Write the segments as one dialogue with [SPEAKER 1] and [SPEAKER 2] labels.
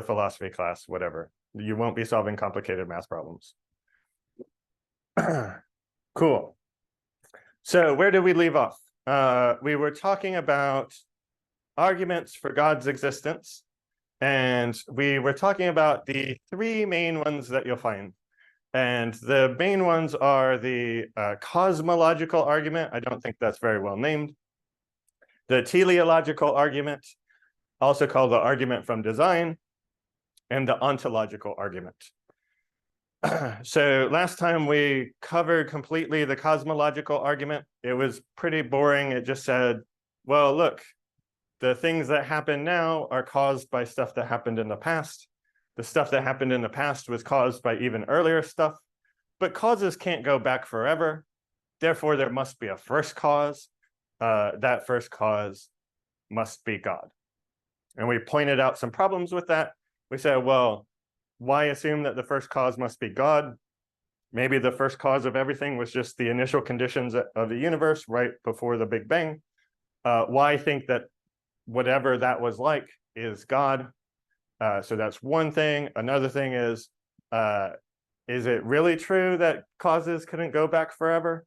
[SPEAKER 1] philosophy class, whatever. You won't be solving complicated math problems. Cool. So where did we leave off? We were talking about arguments for God's existence, and we were talking about the three main ones that you'll find. And the main ones are the cosmological argument. I don't think that's very well named. The teleological argument, also called the argument from design, and the ontological argument. So last time we covered completely the cosmological argument. It was pretty boring. It just said, well, look, the things that happen now are caused by stuff that happened in the past. The stuff that happened in the past was caused by even earlier stuff, but causes can't go back forever. Therefore, there must be a first cause. That first cause must be God. And we pointed out some problems with that. We said, well, why assume that the first cause must be God? Maybe the first cause of everything was just the initial conditions of the universe right before the Big Bang. Why think that whatever that was like is God? So that's one thing. Another thing is it really true that causes couldn't go back forever?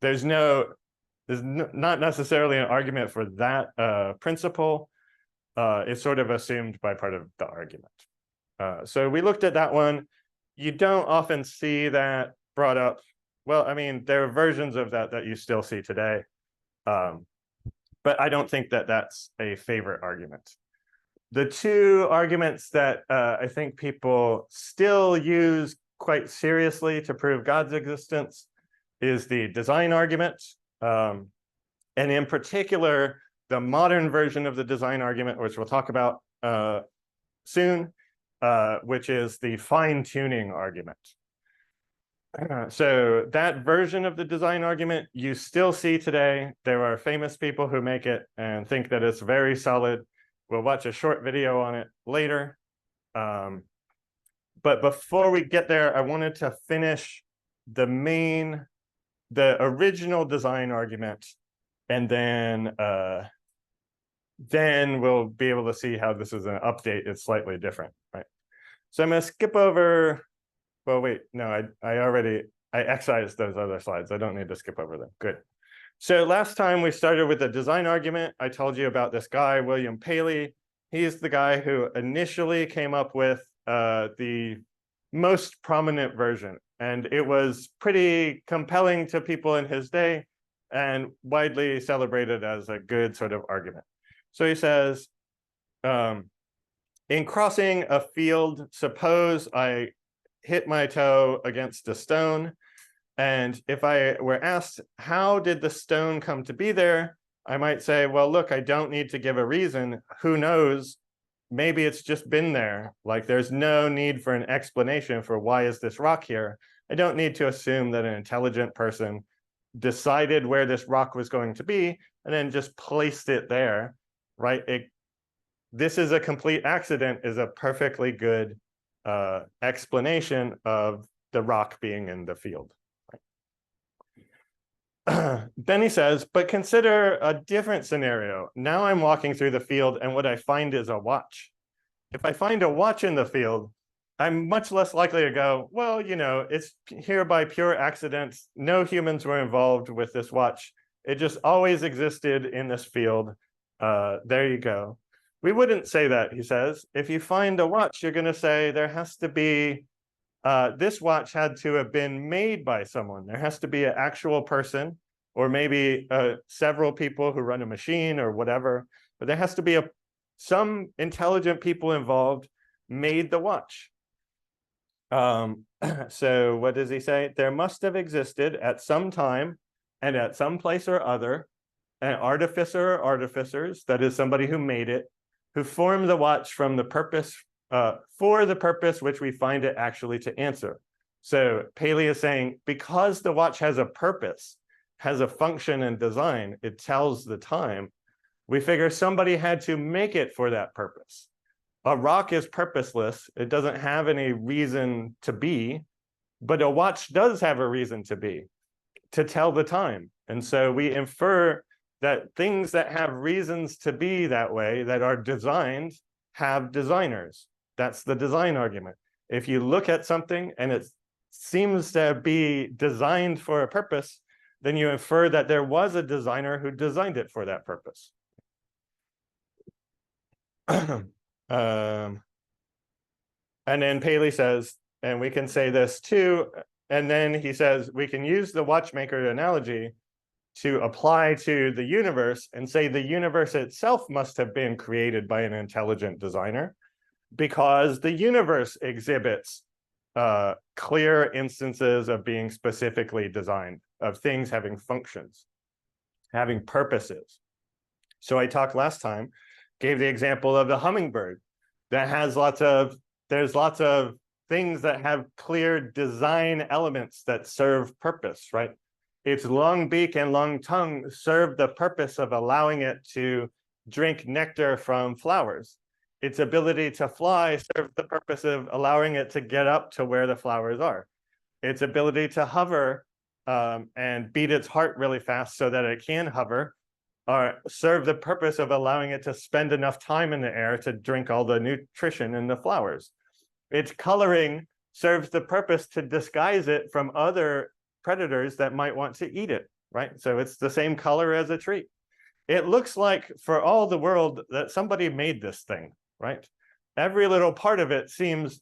[SPEAKER 1] There's not necessarily an argument for that principle. It's sort of assumed by part of the argument. So we looked at that one. You don't often see that brought up. Well, I mean, there are versions of that you still see today. But I don't think that that's a favorite argument. The two arguments that I think people still use quite seriously to prove God's existence is the design argument. And in particular, the modern version of the design argument, which we'll talk about soon, which is the fine-tuning argument. So that version of the design argument you still see today. There are famous people who make it and think that it's very solid. We'll watch a short video on it later. But before we get there, I wanted to finish the original design argument, and then we'll be able to see how this is an update. It's slightly different, right? So I'm going to skip over. Well, wait, no, I excised those other slides. I don't need to skip over them. Good. So last time we started with the design argument. I told you about this guy, William Paley. He's the guy who initially came up with the most prominent version. And it was pretty compelling to people in his day and widely celebrated as a good sort of argument. So he says, in crossing a field, suppose I hit my toe against a stone. And if I were asked, how did the stone come to be there? I might say, well, look, I don't need to give a reason. Who knows? Maybe it's just been there. Like there's no need for an explanation for why is this rock here. I don't need to assume that an intelligent person decided where this rock was going to be and then just placed it there, right? This is a complete accident is a perfectly good explanation of the rock being in the field. Then he says, but consider a different scenario. Now I'm walking through the field and what I find is a watch. If I find a watch in the field, I'm much less likely to go, well, you know, it's here by pure accident. No humans were involved with this watch. It just always existed in this field. There you go. We wouldn't say that, he says. If you find a watch, you're going to say there has to be, this watch had to have been made by someone. There has to be an actual person, or maybe several people who run a machine or whatever. But there has to be some intelligent people involved made the watch. So what does he say? There must have existed at some time and at some place or other an artificer or artificers, that is somebody who made it, who formed the watch from the purpose, for the purpose which we find it actually to answer. So Paley is saying, because the watch has a purpose, has a function and design, it tells the time, we figure somebody had to make it for that purpose. A rock is purposeless. It doesn't have any reason to be, but a watch does have a reason to be, to tell the time. And so we infer that things that have reasons to be that way, that are designed, have designers. That's the design argument. If you look at something and it seems to be designed for a purpose, then you infer that there was a designer who designed it for that purpose. And then Paley says, and we can say this too, and then he says, we can use the watchmaker analogy to apply to the universe and say the universe itself must have been created by an intelligent designer, because the universe exhibits clear instances of being specifically designed, of things having functions, having purposes. So I talked last time, gave the example of the hummingbird that has there's lots of things that have clear design elements that serve purpose, right? Its long beak and long tongue serve the purpose of allowing it to drink nectar from flowers. Its ability to fly serves the purpose of allowing it to get up to where the flowers are. Its ability to hover and beat its heart really fast so that it can hover serve the purpose of allowing it to spend enough time in the air to drink all the nutrition in the flowers. Its coloring serves the purpose to disguise it from other predators that might want to eat it, right? So it's the same color as a tree. It looks like, for all the world, that somebody made this thing, right? Every little part of it seems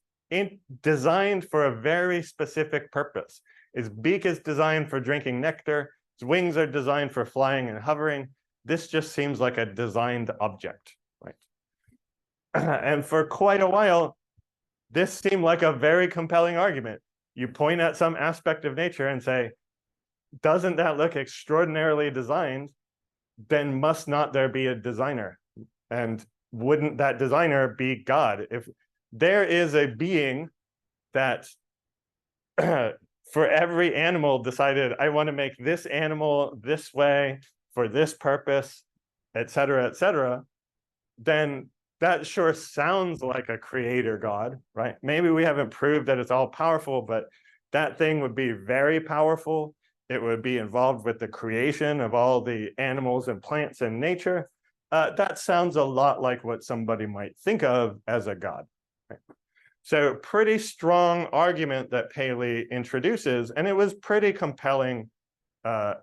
[SPEAKER 1] designed for a very specific purpose. Its beak is designed for drinking nectar. Its wings are designed for flying and hovering. This just seems like a designed object, right? And for quite a while, this seemed like a very compelling argument. You point at some aspect of nature and say, doesn't that look extraordinarily designed? Then must not there be a designer? And wouldn't that designer be God? If there is a being that for every animal decided, I want to make this animal this way for this purpose, et cetera, then that sure sounds like a creator God, right? Maybe we haven't proved that it's all powerful, but that thing would be very powerful. It would be involved with the creation of all the animals and plants in nature. That sounds a lot like what somebody might think of as a God. Right? So pretty strong argument that Paley introduces, and it was pretty compelling in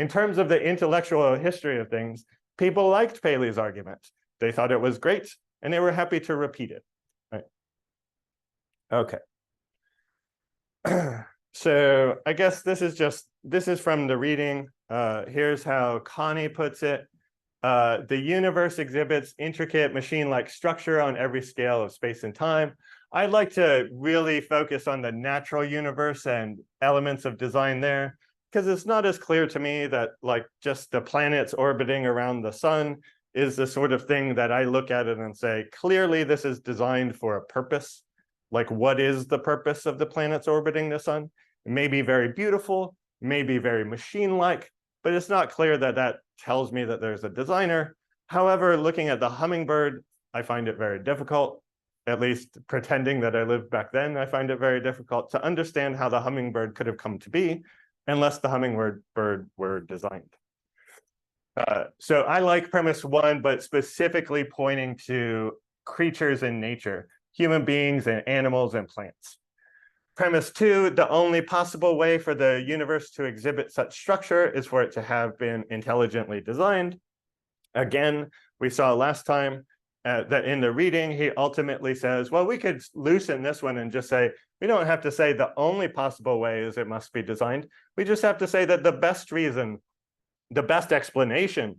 [SPEAKER 1] terms of the intellectual history of things. People liked Paley's argument. They thought it was great, and they were happy to repeat it. Right? Okay. So I guess this is from the reading. Here's how Connie puts it. The universe exhibits intricate machine-like structure on every scale of space and time. I'd like to really focus on the natural universe and elements of design there, because it's not as clear to me that like just the planets orbiting around the sun is the sort of thing that I look at it and say, clearly this is designed for a purpose. Like, what is the purpose of the planets orbiting the sun? It may be very beautiful, may be very machine-like, but it's not clear that that tells me that there's a designer. However, looking at the hummingbird, I find it very difficult, at least pretending that I lived back then, I find it very difficult to understand how the hummingbird could have come to be unless the hummingbird were designed. So I like premise one, but specifically pointing to creatures in nature, human beings and animals and plants. Premise two, the only possible way for the universe to exhibit such structure is for it to have been intelligently designed. Again, we saw last time that in the reading, he ultimately says, well, we could loosen this one and just say, we don't have to say the only possible way is it must be designed. We just have to say that the best reason, the best explanation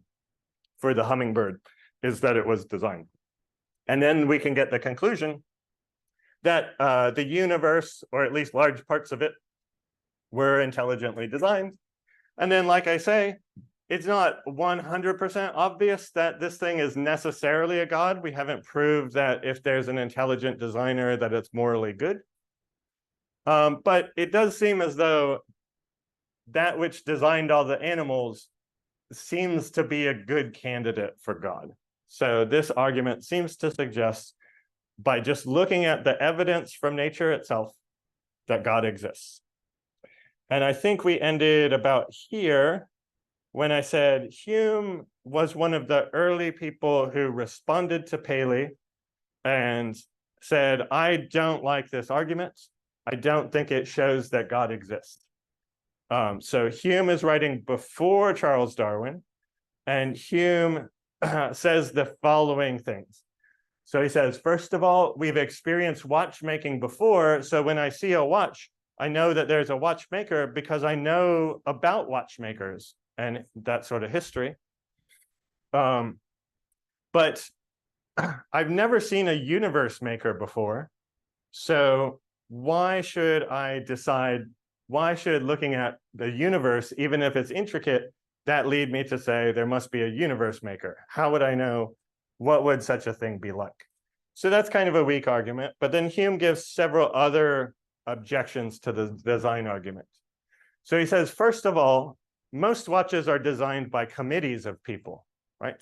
[SPEAKER 1] for the hummingbird is that it was designed. And then we can get the conclusion that the universe, or at least large parts of it, were intelligently designed. And then, like I say, it's not 100% obvious that this thing is necessarily a god. We haven't proved that if there's an intelligent designer that it's morally good. But it does seem as though that which designed all the animals seems to be a good candidate for God. So this argument seems to suggest, by just looking at the evidence from nature itself, that God exists. And I think we ended about here. when I said Hume was one of the early people who responded to Paley and said, I don't like this argument. I don't think it shows that God exists. So Hume is writing before Charles Darwin, and Hume says the following things. So he says, first of all, we've experienced watchmaking before. So when I see a watch, I know that there's a watchmaker because I know about watchmakers and that sort of history. But I've never seen a universe maker before. So why should looking at the universe, even if it's intricate, that lead me to say there must be a universe maker? How would I know? What would such a thing be like? So that's kind of a weak argument. But then Hume gives several other objections to the design argument. So he says, first of all, most watches are designed by committees of people, right?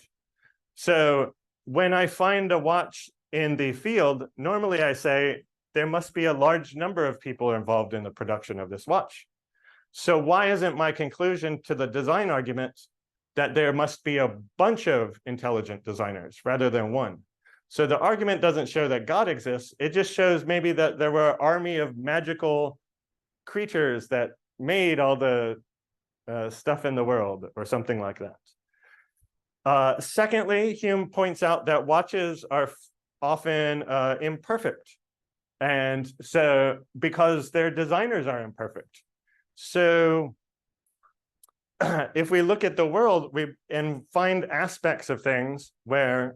[SPEAKER 1] So when I find a watch in the field, normally I say there must be a large number of people involved in the production of this watch. So why isn't my conclusion to the design argument that there must be a bunch of intelligent designers rather than one? So the argument doesn't show that God exists. It just shows maybe that there were an army of magical creatures that made all the stuff in the world or something like that. Secondly, Hume points out that watches are often imperfect. And so because their designers are imperfect. So if we look at the world and find aspects of things where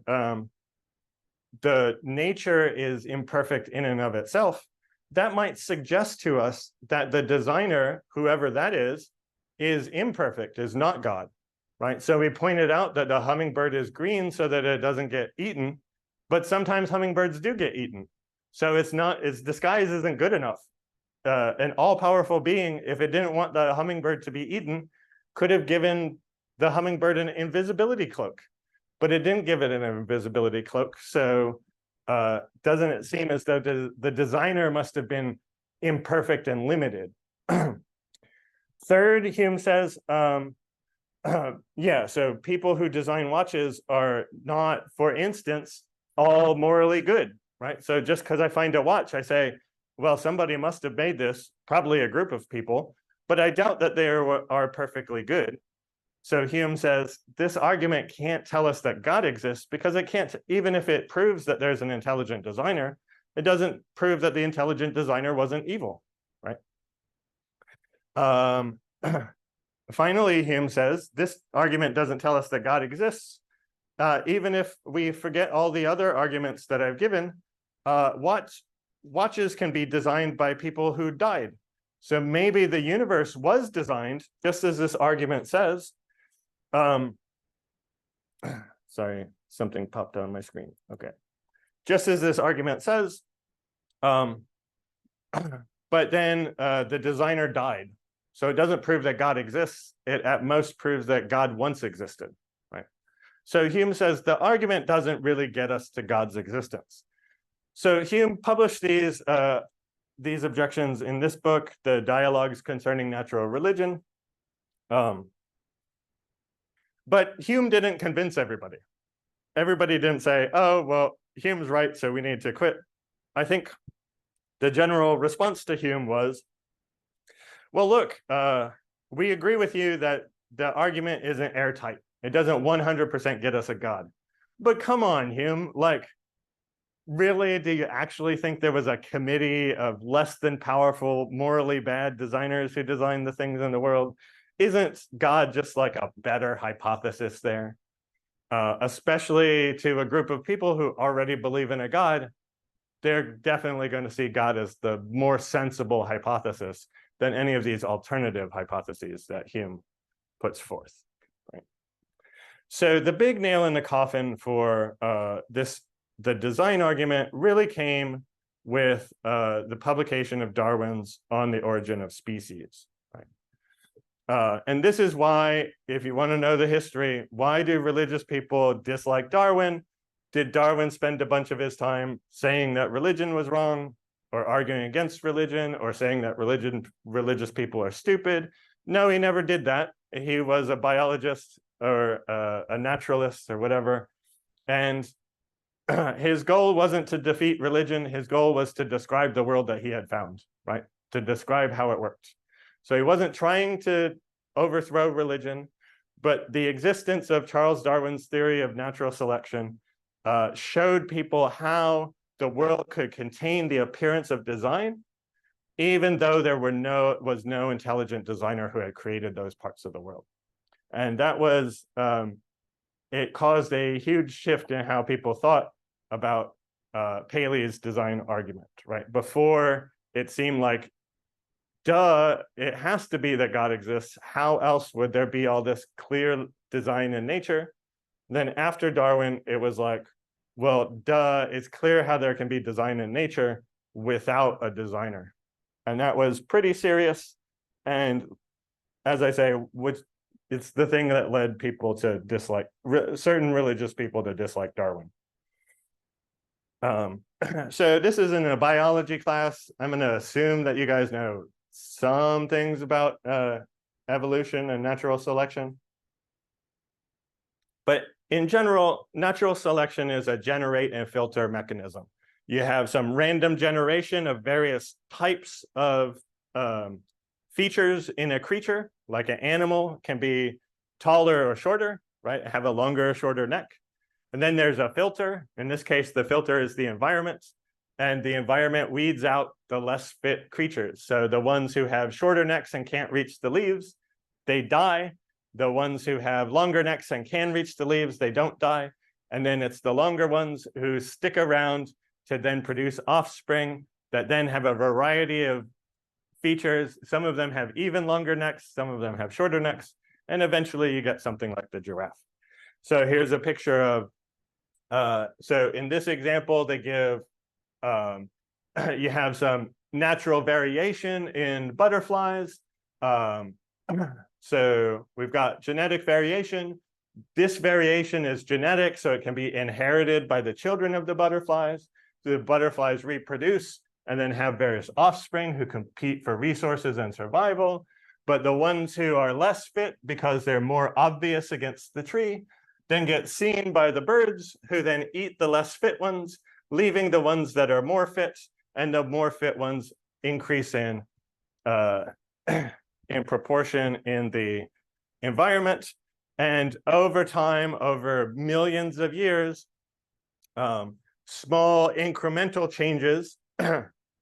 [SPEAKER 1] the nature is imperfect in and of itself, that might suggest to us that the designer, whoever that is imperfect, is not God, right? So we pointed out that the hummingbird is green so that it doesn't get eaten, but sometimes hummingbirds do get eaten. So its disguise isn't good enough. An all-powerful being, if it didn't want the hummingbird to be eaten, could have given the hummingbird an invisibility cloak, but it didn't give it an invisibility cloak. So doesn't it seem as though the designer must have been imperfect and limited? Third, Hume says, yeah, so people who design watches are not, for instance, all morally good, right? So just because I find a watch, I say, well, somebody must have made this, probably a group of people, but I doubt that they are perfectly good. So Hume says, this argument can't tell us that God exists because it can't, even if it proves that there's an intelligent designer, it doesn't prove that the intelligent designer wasn't evil, right? Finally, Hume says, this argument doesn't tell us that God exists. Even if we forget all the other arguments that I've given, watches can be designed by people who died. So maybe the universe was designed, just as this argument says. Sorry, something popped on my screen. Okay. Just as this argument says, but then the designer died. So it doesn't prove that God exists. It at most proves that God once existed, right? So Hume says the argument doesn't really get us to God's existence. So Hume published these objections in this book, The Dialogues Concerning Natural Religion. But Hume didn't convince everybody. Everybody didn't say, oh, well, Hume's right, so we need to quit. I think the general response to Hume was, well, look, we agree with you that the argument isn't airtight. It doesn't 100% get us a God. But come on, Hume, like, really, do you actually think there was a committee of less than powerful, morally bad designers who designed the things in the world? Isn't God just like a better hypothesis there? Especially to a group of people who already believe in a God, they're definitely going to see God as the more sensible hypothesis than any of these alternative hypotheses that Hume puts forth. Right? So the big nail in the coffin for the design argument really came with the publication of Darwin's On the Origin of Species. Right? And this is why, if you want to know the history, why do religious people dislike Darwin? Did Darwin spend a bunch of his time saying that religion was wrong, or arguing against religion, or saying that religious people are stupid? No, he never did that. he was a biologist or a naturalist or whatever. And his goal wasn't to defeat religion. His goal was to describe the world that he had found, right? To describe how it worked. So he wasn't trying to overthrow religion, but the existence of Charles Darwin's theory of natural selection showed people how the world could contain the appearance of design, even though there was no intelligent designer who had created those parts of the world. And that was, it caused a huge shift in how people thought about Paley's design argument, right? Before, it seemed like, duh, it has to be that God exists. How else would there be all this clear design in nature? Then after Darwin, it was like, well, duh, it's clear how there can be design in nature without a designer. And that was pretty serious. And as I say, it's the thing that led people to dislike, certain religious people to dislike Darwin. So this is in a biology class. I'm going to assume that you guys know some things about evolution and natural selection. But in general, natural selection is a generate and filter mechanism. You have some random generation of various types of features in a creature, like an animal can be taller or shorter, right? Have a longer or shorter neck. And then there's a filter. In this case, the filter is the environment, and the environment weeds out the less fit creatures. So the ones who have shorter necks and can't reach the leaves, they die. The ones who have longer necks and can reach the leaves, they don't die. And then it's the longer ones who stick around to then produce offspring that then have a variety of features. Some of them have even longer necks, some of them have shorter necks, and eventually you get something like the giraffe. So here's a picture of, so in this example, they give, you have some natural variation in butterflies. So we've got genetic variation. This variation is genetic, so it can be inherited by the children of the butterflies. The butterflies reproduce and then have various offspring who compete for resources and survival. But the ones who are less fit because they're more obvious against the tree then get seen by the birds, who then eat the less fit ones, leaving the ones that are more fit, and the more fit ones increase in proportion in the environment. And over time, over millions of years, small incremental changes,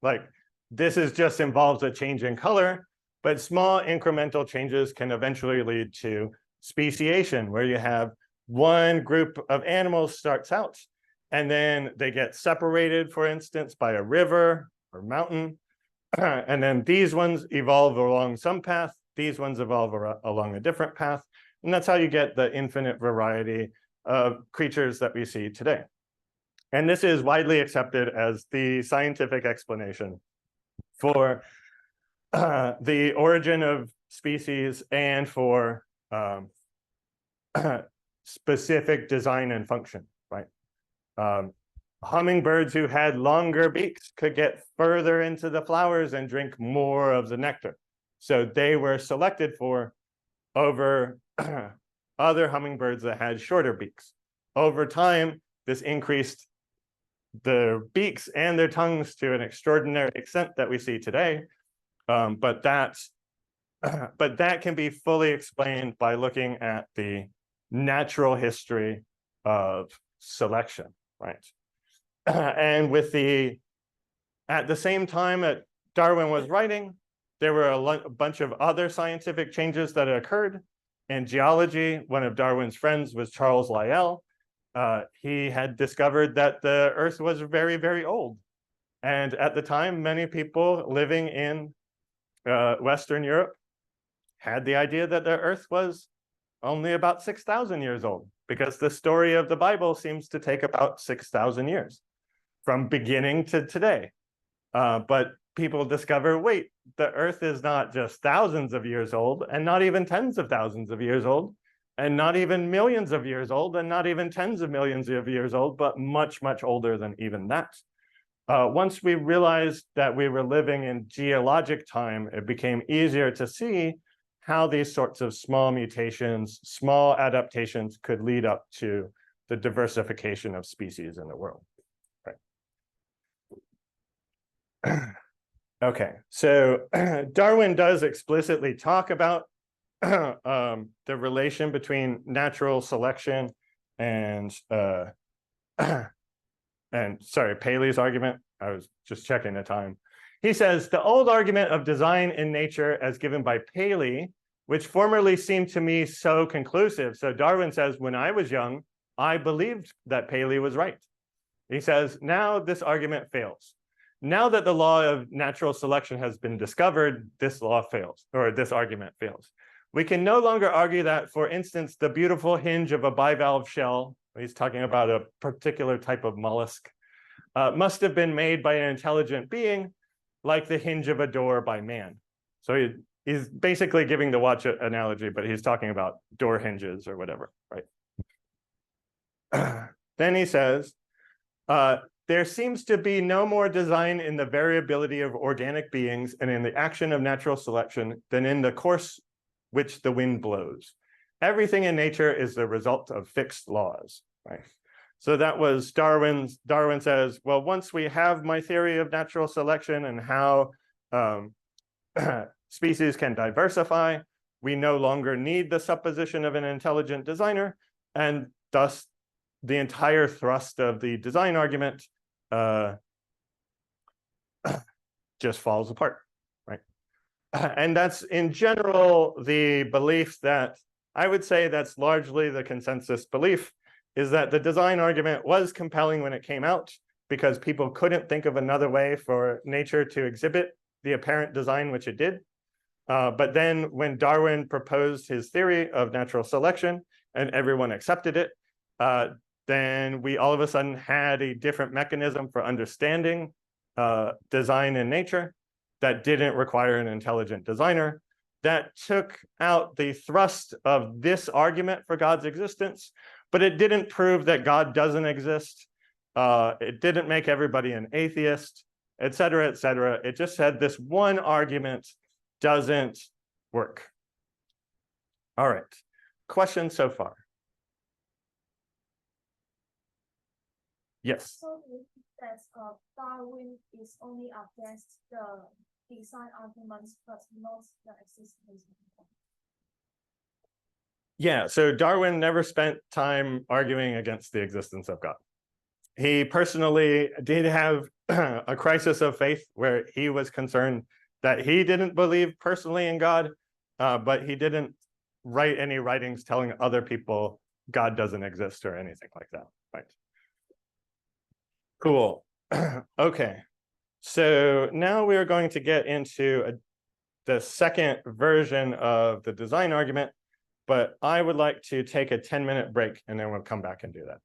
[SPEAKER 1] like this is just involves a change in color, but small incremental changes can eventually lead to speciation, where you have one group of animals starts out, and then they get separated, for instance, by a river or mountain. And then these ones evolve along some path, these ones evolve along a different path. And that's how you get the infinite variety of creatures that we see today. And this is widely accepted as the scientific explanation for the origin of species and for specific design and function, right? Hummingbirds who had longer beaks could get further into the flowers and drink more of the nectar. So they were selected for over other hummingbirds that had shorter beaks. Over time, this increased their beaks and their tongues to an extraordinary extent that we see today. But that can be fully explained by looking at the natural history of selection, right? And at the same time that Darwin was writing, there were a bunch of other scientific changes that occurred. In geology, one of Darwin's friends was Charles Lyell. He had discovered that the Earth was very, very old. And at the time, many people living in Western Europe had the idea that the Earth was only about 6,000 years old, because the story of the Bible seems to take about 6,000 years from beginning to today. But people discover, wait, the Earth is not just thousands of years old, and not even tens of thousands of years old, and not even millions of years old, and not even tens of millions of years old, but much, much older than even that. Once we realized that we were living in geologic time, it became easier to see how these sorts of small mutations, small adaptations could lead up to the diversification of species in the world. Right. Okay, so Darwin does explicitly talk about the relation between natural selection and sorry, Paley's argument. I was just checking the time. He says the old argument of design in nature as given by Paley, which formerly seemed to me so conclusive. So Darwin says, when I was young, I believed that Paley was right. He says, now this argument fails. Now that the law of natural selection has been discovered, this law fails, or this argument fails. We can no longer argue that, for instance, the beautiful hinge of a bivalve shell, he's talking about a particular type of mollusk, must have been made by an intelligent being, like the hinge of a door by man. So he's basically giving the watch analogy, but he's talking about door hinges or whatever, right? Then he says, there seems to be no more design in the variability of organic beings and in the action of natural selection than in the course which the wind blows. Everything in nature is the result of fixed laws, right? So that was Darwin says, well, once we have my theory of natural selection and how species can diversify, we no longer need the supposition of an intelligent designer, and thus the entire thrust of the design argument just falls apart, right? And that's in general the belief that I would say that's largely the consensus belief, is that the design argument was compelling when it came out because people couldn't think of another way for nature to exhibit the apparent design which it did. But then when Darwin proposed his theory of natural selection and everyone accepted it, then we all of a sudden had a different mechanism for understanding design in nature that didn't require an intelligent designer, that took out the thrust of this argument for God's existence, but it didn't prove that God doesn't exist. It didn't make everybody an atheist, et cetera, et cetera. It just said this one argument doesn't work. All right, questions so far? Yes.
[SPEAKER 2] So that Darwin is only against the design arguments, but not the existence.
[SPEAKER 1] Yeah, so Darwin never spent time arguing against the existence of God. He personally did have a crisis of faith where he was concerned that he didn't believe personally in God, but he didn't write any writings telling other people God doesn't exist or anything like that, right? Cool. Okay, so now we are going to get into the second version of the design argument, but I would like to take a 10-minute break and then we'll come back and do that.